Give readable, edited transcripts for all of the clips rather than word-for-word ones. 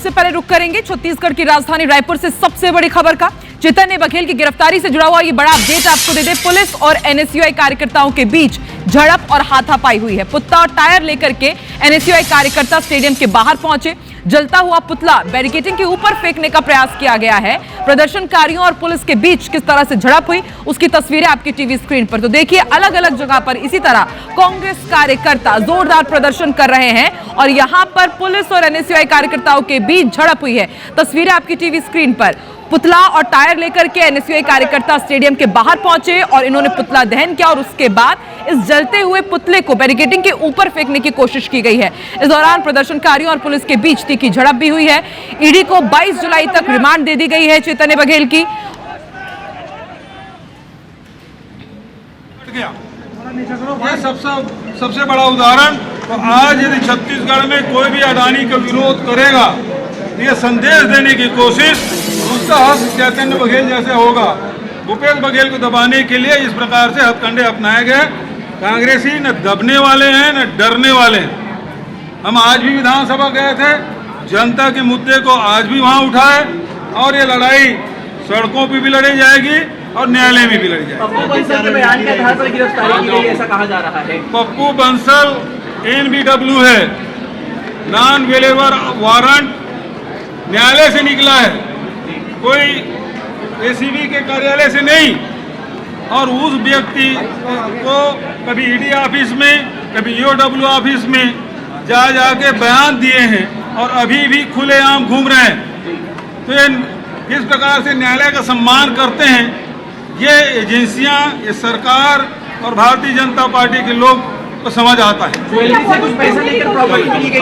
सबसे पहले रुक करेंगे छत्तीसगढ़ की राजधानी रायपुर से सबसे बड़ी खबर का। चैतन्य बघेल की गिरफ्तारी से जुड़ा हुआ ये बड़ा अपडेट आपको दे दे। पुलिस और एनएसयूआई कार्यकर्ताओं के बीच झड़प और हाथापाई हुई है। पुतला और टायर लेकर के एनएसयूआई कार्यकर्ता स्टेडियम के बाहर पहुंचे। जलता हुआ पुतला बैरिकेडिंग के ऊपर फेंकने का प्रयास किया गया है। प्रदर्शनकारियों और पुलिस के बीच किस तरह से झड़प हुई उसकी तस्वीरें आपकी टीवी स्क्रीन पर। तो देखिए, अलग अलग जगह पर इसी तरह कांग्रेस कार्यकर्ता जोरदार प्रदर्शन कर रहे हैं और यहां पर पुलिस और एनएसयूआई कार्यकर्ताओं के बीच झड़प हुई है। तस्वीरें आपकी टीवी स्क्रीन पर। पुतला और टायर लेकर के एनएसयूआई कार्यकर्ता स्टेडियम के बाहर पहुंचे और इन्होंने पुतला दहन किया और उसके बाद इस जलते हुए पुतले को बैरिकेडिंग के ऊपर फेंकने की कोशिश की गई है। इस दौरान प्रदर्शनकारियों और पुलिस के बीच तीखी झड़प भी हुई है। ईडी को 22 जुलाई तक रिमांड दे दी गई है चैतन्य बघेल की। ये सबसे बड़ा उदाहरण। तो आज यदि छत्तीसगढ़ में कोई भी अडानी का विरोध करेगा, ये संदेश देने की कोशिश उसका हक चैतन्य बघेल जैसे होगा। भूपेश बघेल को दबाने के लिए इस प्रकार से हथकंडे अपनाए गए। कांग्रेसी न दबने वाले हैं न डरने वाले हैं। हम आज भी विधानसभा गए थे, जनता के मुद्दे को आज भी वहां उठाए और ये लड़ाई सड़कों पे भी लड़ी जाएगी और न्यायालय में भी लड़ी जाएगी। पप्पू बंसल के बयान के आधार पर गिरफ्तारी की गई ऐसा कहा जा रहा है। पप्पू बंसल NBW है, नॉन अवेलेबल वारंट न्यायालय से निकला है, कोई ACB के कार्यालय से नहीं। और उस व्यक्ति को कभी ED ऑफिस में कभी EOW ऑफिस में जा जाके बयान दिए हैं और अभी भी खुलेआम घूम रहे हैं। तो ये किस प्रकार से न्यायालय का सम्मान करते हैं, ये एजेंसियां, ये सरकार और भारतीय जनता पार्टी के लोग को समझ आता है। कुछ पैसा लेकर प्रॉपर्टी की गई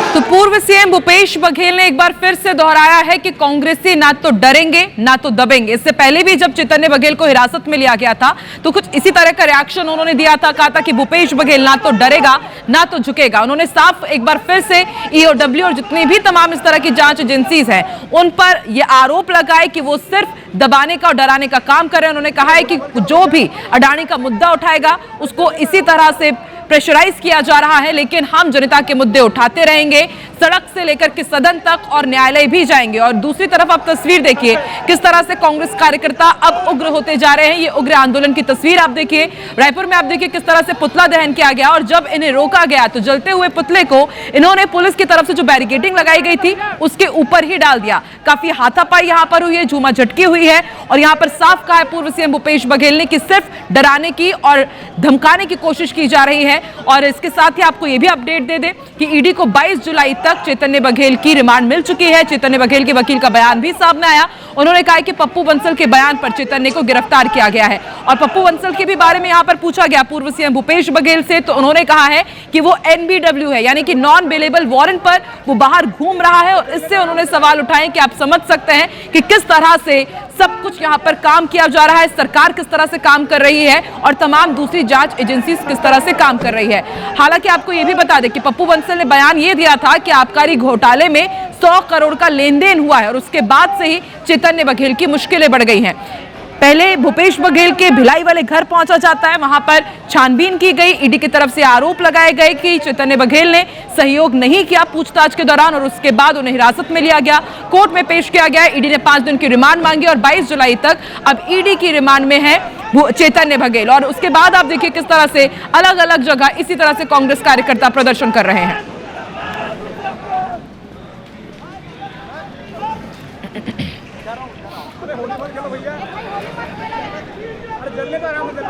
तो पूर्व सीएम भूपेश बघेल ने एक बार फिर से दोहराया है कि कांग्रेसी ना तो डरेंगे ना तो दबेंगे। इससे पहले भी जब चैतन्य बघेल को हिरासत में लिया गया था तो कुछ इसी तरह का रिएक्शन उन्होंने दिया था। कहा था कि भूपेश बघेल ना तो डरेगा ना तो झुकेगा। उन्होंने साफ एक बार फिर से EOW और जितनी भी तमाम इस तरह की जांच एजेंसीज हैं उन पर यह आरोप लगाए कि वो सिर्फ दबाने का और डराने का काम कर रहे हैं। उन्होंने कहा है कि जो भी अडानी का मुद्दा उठाएगा उसको इसी तरह से प्रेशराइज किया जा रहा है, लेकिन हम जनता के मुद्दे उठाते रहेंगे, सड़क से लेकर के सदन तक और न्यायालय भी जाएंगे। और दूसरी तरफ आप तस्वीर देखिए किस तरह से कांग्रेस कार्यकर्ता अब उग्र होते जा रहे हैं। ये उग्र आंदोलन की तस्वीर आप देखिए। रायपुर में आप देखिए किस तरह से पुतला दहन किया गया और जब इन्हें रोका गया तो जलते हुए पुतले को इन्होंने पुलिस की तरफ से जो बैरिकेडिंग लगाई गई थी उसके ऊपर ही डाल दिया। काफी हाथापाई यहाँ पर हुई है, झूमा झटकी हुई है और यहाँ पर साफ कहा है पूर्व सीएम भूपेश बघेल ने कि सिर्फ डराने की और धमकाने की कोशिश की जा रही है। और इसके साथ ही आपको यह भी अपडेट दे दे कि ईडी को 22 जुलाई तक चैतन्य बघेल की रिमांड मिल चुकी है। चैतन्य बघेल के वकील का बयान भी सामने आया। उन्होंने कहा कि पप्पू बंसल के बयान पर चैतन्य को गिरफ्तार किया गया है और पप्पू बंसल के भी बारे में यहां पर पूछा गया पूर्व सीएम भूपेश बघेल से, तो उन्होंने कहा है कि वो NBW है, यानी कि नॉन अवेलेबल वारंट पर वो बाहर घूम रहा है। और इससे उन्होंने सवाल उठाए कि आप समझ सकते हैं कि किस तरह से सब कुछ यहां पर काम किया जा रहा है, सरकार किस तरह से काम कर रही है और तमाम दूसरी जांच एजेंसी किस तरह से काम कर रही है। हालांकि आपको यह भी बता दें कि पप्पू बंसल ने बयान ये दिया था कि आबकारी घोटाले में 100 करोड़ का लेन देन हुआ है और उसके बाद से ही चैतन्य बघेल की मुश्किलें बढ़ गई हैं। पहले भूपेश बघेल के भिलाई वाले घर पहुंचा जाता है, वहां पर छानबीन की गई। ईडी की तरफ से आरोप लगाए गए कि चैतन्य बघेल ने सहयोग नहीं किया पूछताछ के दौरान और उसके बाद उन्हें हिरासत में लिया गया, कोर्ट में पेश किया गया। ईडी ने 5 दिन की रिमांड मांगी और 22 जुलाई तक अब ईडी की रिमांड में है चैतन्य बघेल। और उसके बाद आप देखिए किस तरह से अलग अलग जगह इसी तरह से कांग्रेस कार्यकर्ता प्रदर्शन कर रहे हैं। अरे जल्दी तो आराम से